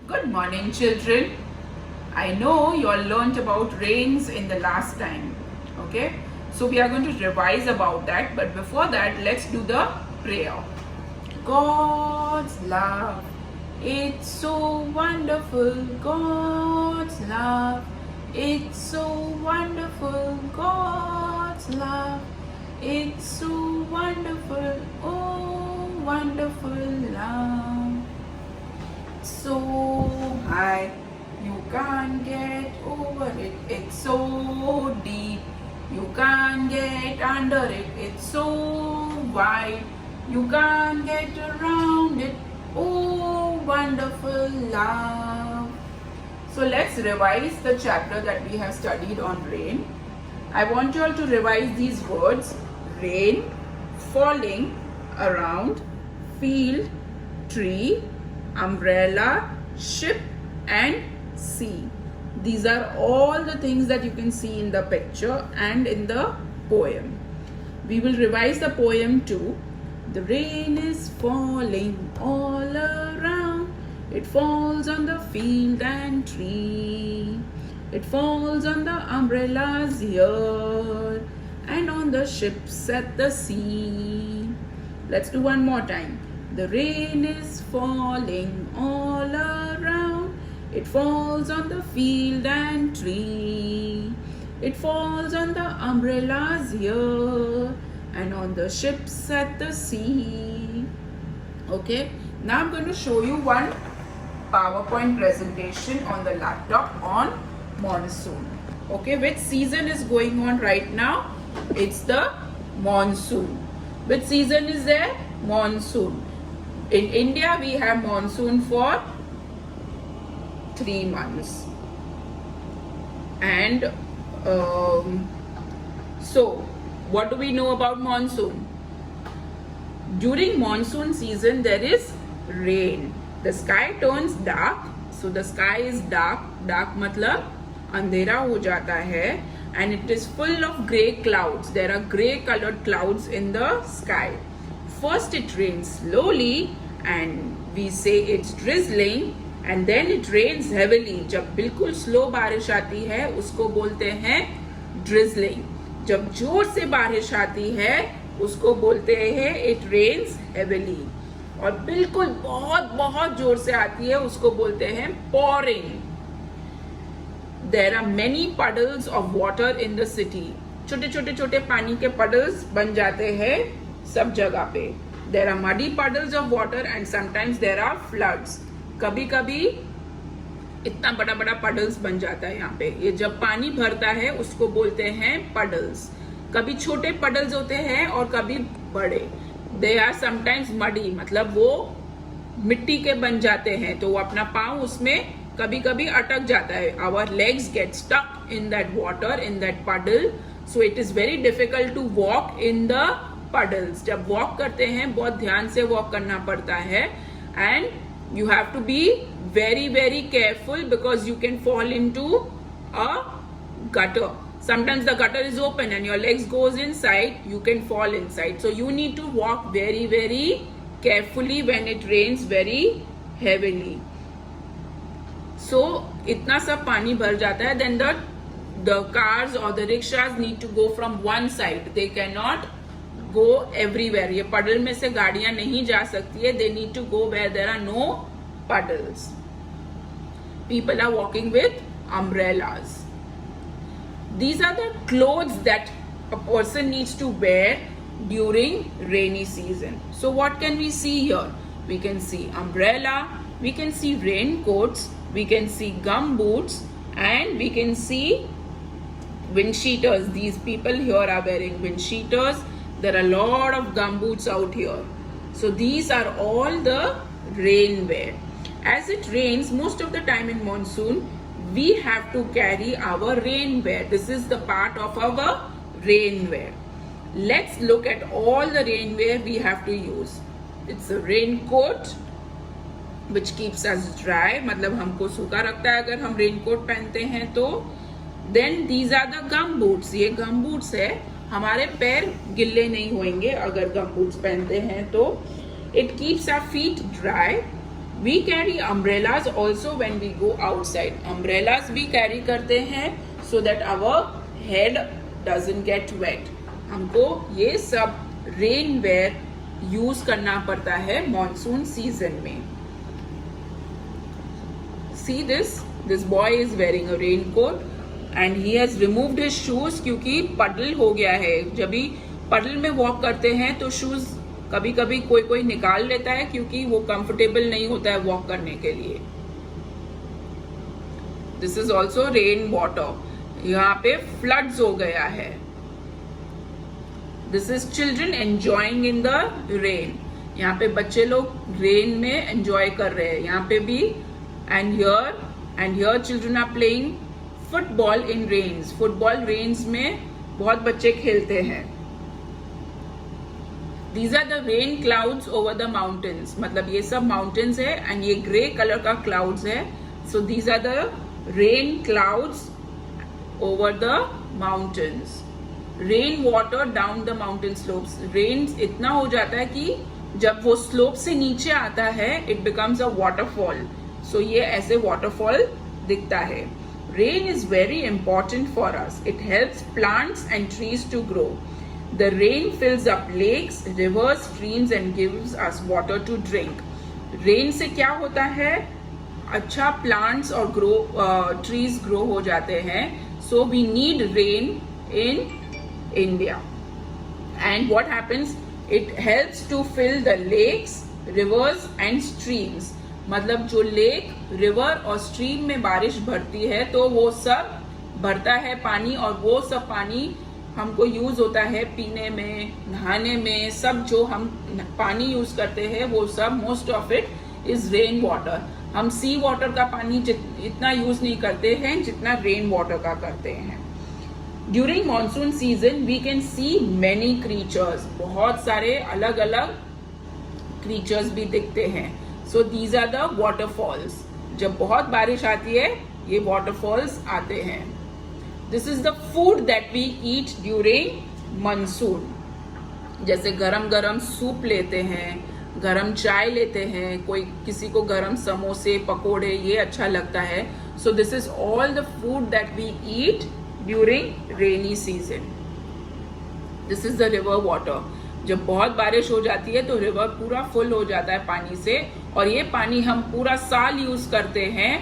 Good morning, children. I know you all learnt about rains in the last time. Okay, so we are going to revise about that, but before that, let's do the prayer. God's love, it's so wonderful. God's love, it's so wonderful. God's love, it's so wonderful. Oh, wonderful love. So high, you can't get over it. It's so deep, you can't get under it. It's so wide, you can't get around it. Oh, wonderful love. So let's revise the chapter that we have studied on rain. I want you all to revise these words: rain, falling, around, field, tree, umbrella, ship, and sea. These are all the things that you can see in the picture and in the poem. We will revise the poem too. The rain is falling all around. It falls on the field and tree. It falls on the umbrellas here and on the ships at the sea. Let's do one more time. The rain is falling all around. It falls on the field and tree. It falls on the umbrellas here and on the ships at the sea. Okay, now I'm going to show you one PowerPoint presentation on the laptop on monsoon. Okay, which season is going on right now? It's the monsoon. Which season is there? Monsoon. In India, we have monsoon for 3 months. And so, what do we know about monsoon? During monsoon season, there is rain. The sky turns dark. So, the sky is dark. Dark matlab andhera ho jata hai. And it is full of grey clouds. There are grey colored clouds in the sky. First it rains slowly and we say it's drizzling, and then it rains heavily. जब बिल्कुल slow बारिश आती है उसको बोलते हैं drizzling. जब जोर से बारिश आती है उसको बोलते हैं it rains heavily. और बिल्कुल बहुत बहुत जोर से आती है उसको बोलते हैं pouring. There are many puddles of water in the city. छोटे छोटे छोटे पानी के puddles बन जाते हैं सब जगह पे. There are muddy puddles of water and sometimes there are floods. कभी कभी इतना बड़ा बड़ा puddles बन जाता है यहाँ पे. ये जब पानी भरता है उसको बोलते हैं puddles. कभी छोटे puddles होते हैं और कभी बड़े. They are sometimes muddy, मतलब वो मिट्टी के बन जाते हैं तो वो अपना पाँव उसमें कभी कभी अटक जाता है. Our legs get stuck in that water, in that puddle. So it is very difficult to walk in the puddles. जब walk करते हैं बहुत ध्यान से walk करना पड़ता है. And you have to be very very careful because you can fall into a gutter. Sometimes the gutter is open and your legs goes inside, you can fall inside. So you need to walk very very carefully when it rains very heavily. So इतना सब पानी भर जाता है, then the cars or the rickshaws need to go from one side. They cannot go everywhere. ये puddle में से गाड़ियां नहीं जा सकती है. They need to go where there are no puddles. People are walking with umbrellas. These are the clothes that a person needs to wear during rainy season. So what can we see here? We can see umbrella, we can see raincoats, we can see gum boots, and we can see wind cheaters. These people here are wearing wind cheaters. There are a lot of gum boots out here. So these are all the rainwear. As it rains most of the time in monsoon, we have to carry our rainwear. This is the part of our rainwear. Let's look at all the rainwear we have to use. It's a raincoat which keeps us dry, मतलब हमको सूखा रखता है अगर हम raincoat पहनते हैं तो. Then these are the gum boots. ये gum boots है, हमारे पैर गिल्ले नहीं होंगे अगर gum boots पहनते हैं तो. It keeps our feet dry. We carry umbrellas also when we go outside. Umbrellas भी carry करते हैं so that our head doesn't get wet. हमको ये सब रेन वेयर यूज करना पड़ता है मॉनसून सीजन में. See this boy is wearing a raincoat and he has removed his shoes क्योंकि पडल हो गया है. जब भी पडल में वॉक करते हैं तो शूज कभी कभी कोई निकाल लेता है क्योंकि वो कंफर्टेबल नहीं होता है वॉक करने के लिए. This is also rain water. यहाँ पे फ्लड्स हो गया है. This is children enjoying in the rain. यहाँ पे बच्चे लोग रेन में एंजॉय कर रहे हैं. यहाँ पे भी and here children are playing football in rains. Football rains में बहुत बच्चे खेलते हैं. These are the rain clouds over the mountains. मतलब ये सब mountains है and ये grey color का clouds है. So these are the rain clouds over the mountains. Rain water down the mountain slopes. Rain इतना हो जाता है कि जब वो slope से नीचे आता है it becomes a waterfall. So ये ऐसे waterfall दिखता है. Rain is very important for us. It helps plants and trees to grow. The rain fills up lakes, rivers, streams and gives us water to drink. Rain से क्या होता है? अच्छा plants और trees grow हो जाते हैं. So we need rain in India. And what happens? It helps to fill the lakes, rivers and streams. मतलब जो लेक, रिवर और स्ट्रीम में बारिश भरती है तो वो सब भरता है पानी और वो सब पानी हमको यूज होता है पीने में, नहाने में. सब जो हम पानी यूज करते हैं वो सब most of it is rain water. हम सी वाटर का पानी इतना यूज नहीं करते हैं जितना रेन वाटर का करते हैं. During monsoon season we can see many creatures. बहुत सारे अलग अलग क्रीचर्स भी दिखते हैं. So these are the waterfalls. जब बहुत बारिश आती है ये वाटरफॉल्स आते हैं. This is the food that we eat during monsoon. जैसे गरम गरम सूप लेते हैं, गरम चाय लेते हैं, कोई किसी को गरम समोसे पकोड़े ये अच्छा लगता है. So this is all the food that we eat during rainy season. This is the river water. जब बहुत बारिश हो जाती है तो रिवर पूरा फुल हो जाता है पानी से और ये पानी हम पूरा साल यूज करते हैं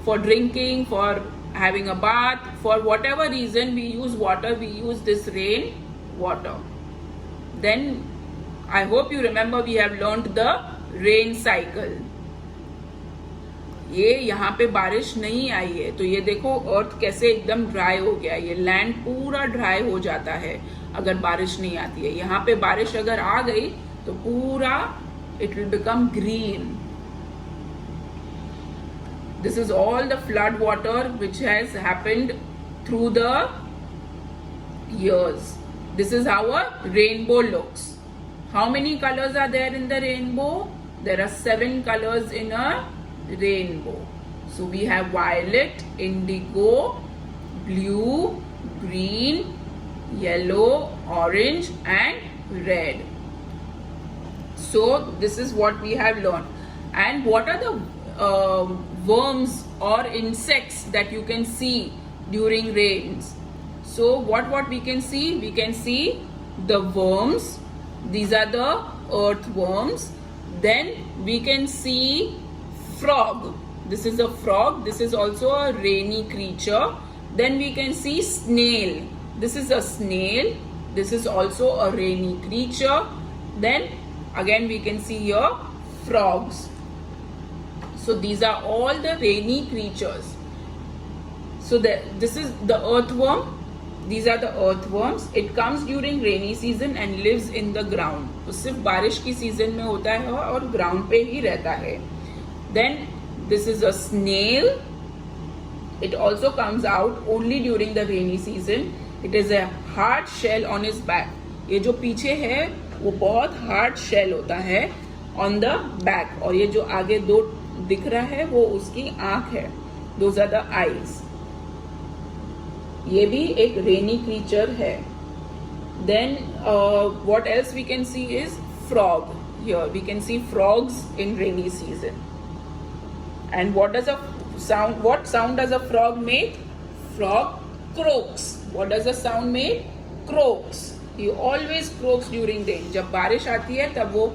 for drinking, for having a bath, for whatever reason we use water, we use this rain water. Then I hope you remember we have learned the rain cycle. ये यहाँ पे बारिश नहीं आई है तो ये देखो अर्थ कैसे एकदम ड्राई हो गया. ये लैंड पूरा ड्राई हो जाता है अगर बारिश नहीं आती है. यहाँ पे बारिश अगर आ गई तो पूरा it will become green. This is all the flood water which has happened through the years. This is how a rainbow looks. How many colors are there in the rainbow? There are 7 colors in a rainbow. So we have violet, indigo, blue, green, yellow, orange and red. So this is what we have learned. And what are the worms or insects that you can see during rains? So what we can see? We can see the worms. These are the earthworms. Then we can see frog. This is a frog. This is also a rainy creature. Then we can see snail. This is a snail. This is also a rainy creature. Then again we can see here frogs. So these are all the rainy creatures. So this is the earthworm. These are the earthworms. It comes during rainy season and lives in the ground. तो सिर्फ बारिश की season में होता है और ground पे ही रहता है. Then this is a snail. It also comes out only during the rainy season. It is a hard shell on its back. ये जो पीछे है वो बहुत hard shell होता है on the back. और ये जो आगे दो दिख रहा है वो उसकी आंख है. Those are the eyes. ये भी एक रेनी क्रीचर है. Then what else we can see is frog. Here we can see frogs in rainy season. And what sound does a frog make? Frog croaks. What does the sound make? Croaks. He always croaks during rain. जब बारिश आती है तब वो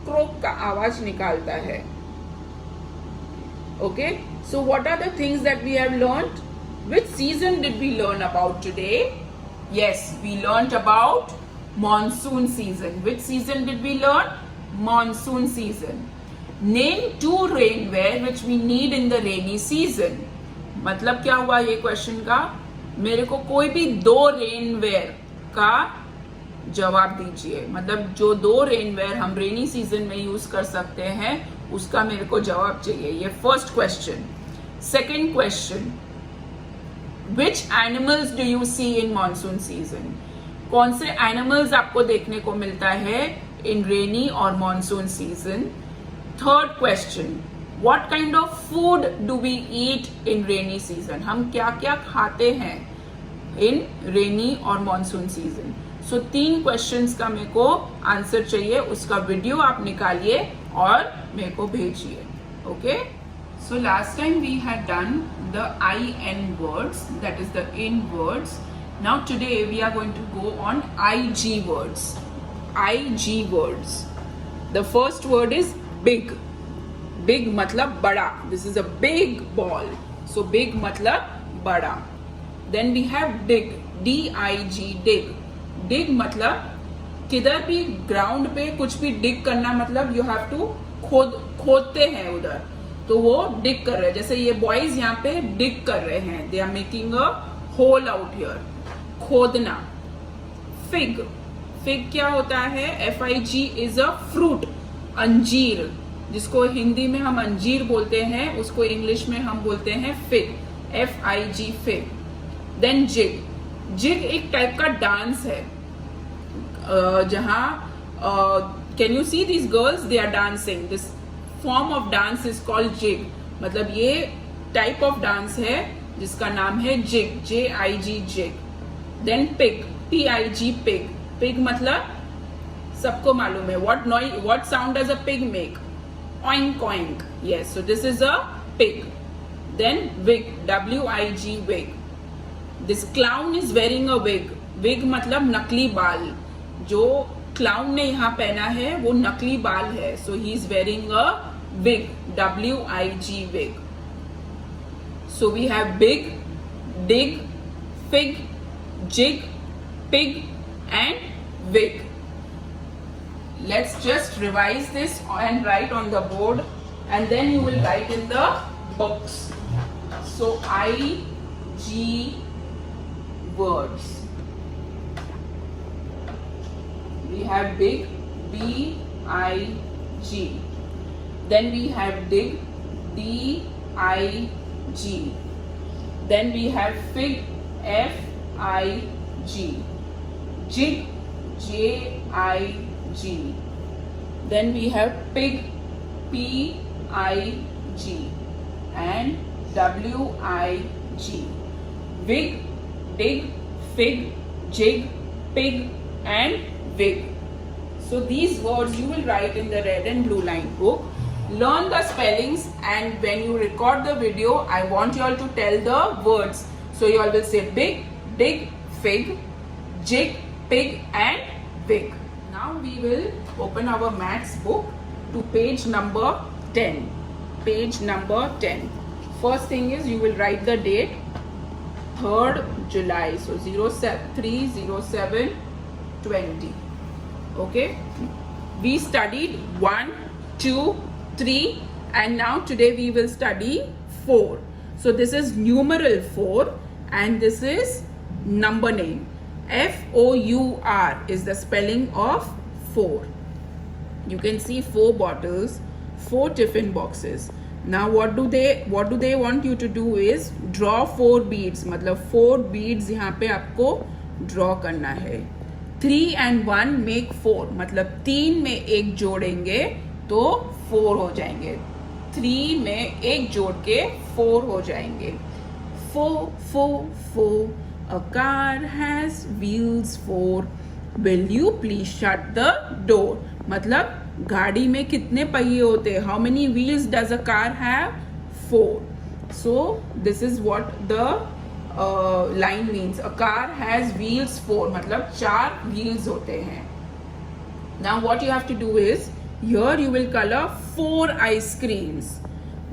croak का आवाज निकालता है. Okay, so what are the things that we have learned? Which season did we learn about today? Yes, we learned about monsoon season. Which season did we learn? Monsoon season. Name 2 rainwear which we need in the rainy season. मतलब क्या हुआ ये question का? मेरे को कोई भी 2 रेनवेयर का जवाब दीजिए. मतलब जो 2 रेनवेयर हम रेनी सीजन में यूज कर सकते हैं उसका मेरे को जवाब चाहिए. ये first question. Second question, which animals do you see in monsoon season? कौन से एनिमल्स आपको देखने को मिलता है इन रेनी और monsoon season? Third question, what kind of food do we eat in rainy season? हम क्या क्या खाते हैं in rainy और monsoon season? So 3 questions का मेरे को आंसर चाहिए. उसका वीडियो आप निकालिए और मेरे को भेजिए. Okay? So last time we had done the IN words, that is the in words. Now today we are going to go on IG words. IG words. The first word is big. Big मतलब बड़ा. This is a big ball. So big मतलब बड़ा. Then we have dig. D-I-G, dig. Dig मतलब किधर भी ground पे कुछ भी डिग करना, मतलब you have to खोदते हैं उधर, तो वो डिग कर रहे हैं. जैसे ये बॉयज यहाँ पे डिग कर रहे हैं. They are making a hole out here. खोदना. Fig. Fig क्या होता है? F-I-G is a fruit. अंजीर, जिसको हिंदी में हम अंजीर बोलते हैं, उसको इंग्लिश में हम बोलते हैं fig. F-I-G, fig. Then jig. Jig एक टाइप का डांस है जहां can you see this girls, they are dancing. This form of dance is called jig. मतलब ये टाइप ऑफ डांस है जिसका नाम है jig. J-I-G, jig. Then pig. P-I-G, pig. Pig मतलब सबको मालूम है. what sound does a pig make? Oink oink. Yes, so this is a pig. Then wig. W-I-G, wig. This clown is wearing a wig. Wig मतलब नकली बाल. जो clown ने यहाँ पहना है वो नकली बाल है. So he is wearing a wig. W-I-G, wig. So we have big, dig, fig, jig, pig and wig. Let's just revise this and write on the board, and then you will write in the books. So IG words. We have big, B-I-G. Then we have dig, D-I-G. Then we have fig, F-I-G. Jig, J-I-G. Then we have pig, P-I-G, and W-I-G. Wig, dig, fig, jig, pig and wig. So these words you will write in the red and blue line book. Learn the spellings, and when you record the video, I want you all to tell the words. So you all will say big, dig, fig, jig, pig and wig. Now we will open our maths book to page number 10. Page number 10. First thing is you will write the date, 3rd July. So 03/07/20. Okay. We studied 1, 2, 3, and now today we will study 4. So this is numeral 4 and this is number name. F-O-U-R is the spelling of 4. You can see 4 bottles, 4 tiffin boxes. Now what do they want you to do is draw 4 beads. मतलब 4 beads यहाँ पे आपको draw करना है. 3 and 1 make 4. मतलब 3 में 1 जोड़ेंगे तो 4 हो जाएंगे. 3 में 1 जोड़ के 4 हो जाएंगे. 4, 4, 4. A car has wheels 4. Will you please shut the door? मतलब गाड़ी में कितने पहिए होते हैं? How many wheels does a car have? 4. So this is what the line means. A car has wheels 4, मतलब 4 wheels होते हैं. Now what you have to do is, here you will color 4 ice creams.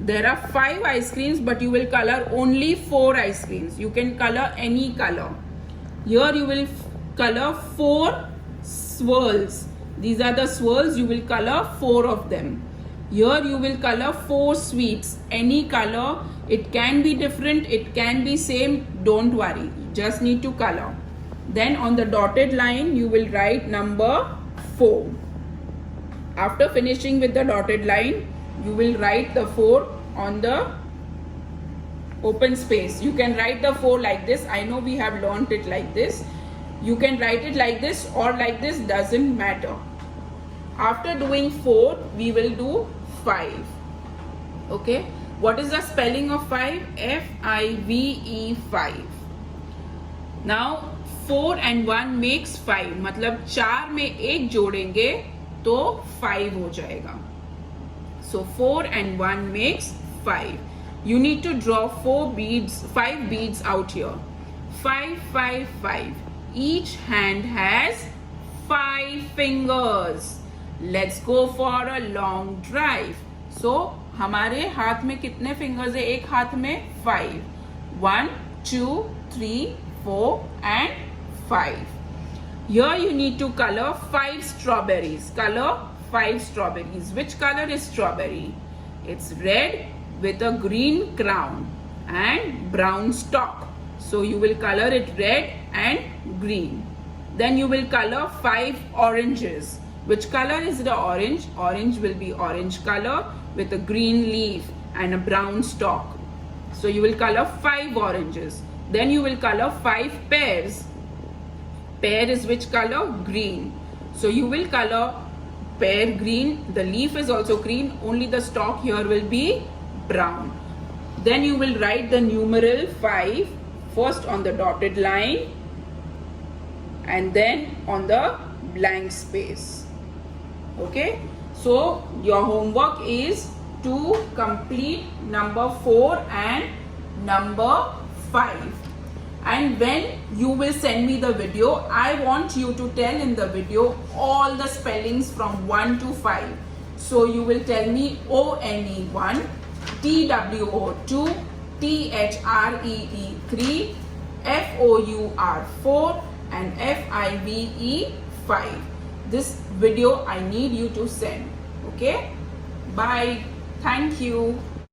There are 5 ice creams, but you will color only 4 ice creams. You can color any color. Here you will color 4 swirls. These are the swirls. You will color 4 of them. Here you will color 4 sweets. Any color. It can be different. It can be same. Don't worry. You just need to color. Then on the dotted line, you will write number 4. After finishing with the dotted line, you will write the 4 on the open space. You can write the 4 like this. I know we have learnt it like this. You can write it like this or like this, doesn't matter. After doing 4, we will do 5. Okay. What is the spelling of 5? F-I-V-E, 5. Now 4 and 1 makes 5. मतलब 4 में 1 जोड़ेंगे तो 5 हो जाएगा. So 4 and 1 makes 5. You need to draw 5 beads out here. 5, 5, 5. Each hand has 5 fingers. Let's go for a long drive. So हमारे हाथ में कितने fingers है? एक हाथ में 5. 1, 2, 3, 4 and 5. Here you need to color 5 strawberries. Color 5 strawberries. Which color is strawberry? It's red with a green crown and brown stalk. So you will color it red and green. Then you will color 5 oranges. Which color is the orange? Orange will be orange color with a green leaf and a brown stalk. So you will color 5 oranges. Then you will color 5 pears. Pear is which color? Green. So you will color pear green. The leaf is also green. Only the stalk here will be brown. Then you will write the numeral 5 first on the dotted line and then on the blank space. Okay. So your homework is to complete number 4 and number 5. And when you will send me the video, I want you to tell in the video all the spellings from 1 to 5. So you will tell me ONE1, TWO2, THREE3, FOUR4 and FIVE5. This video I need you to send. Okay? Bye. Thank you.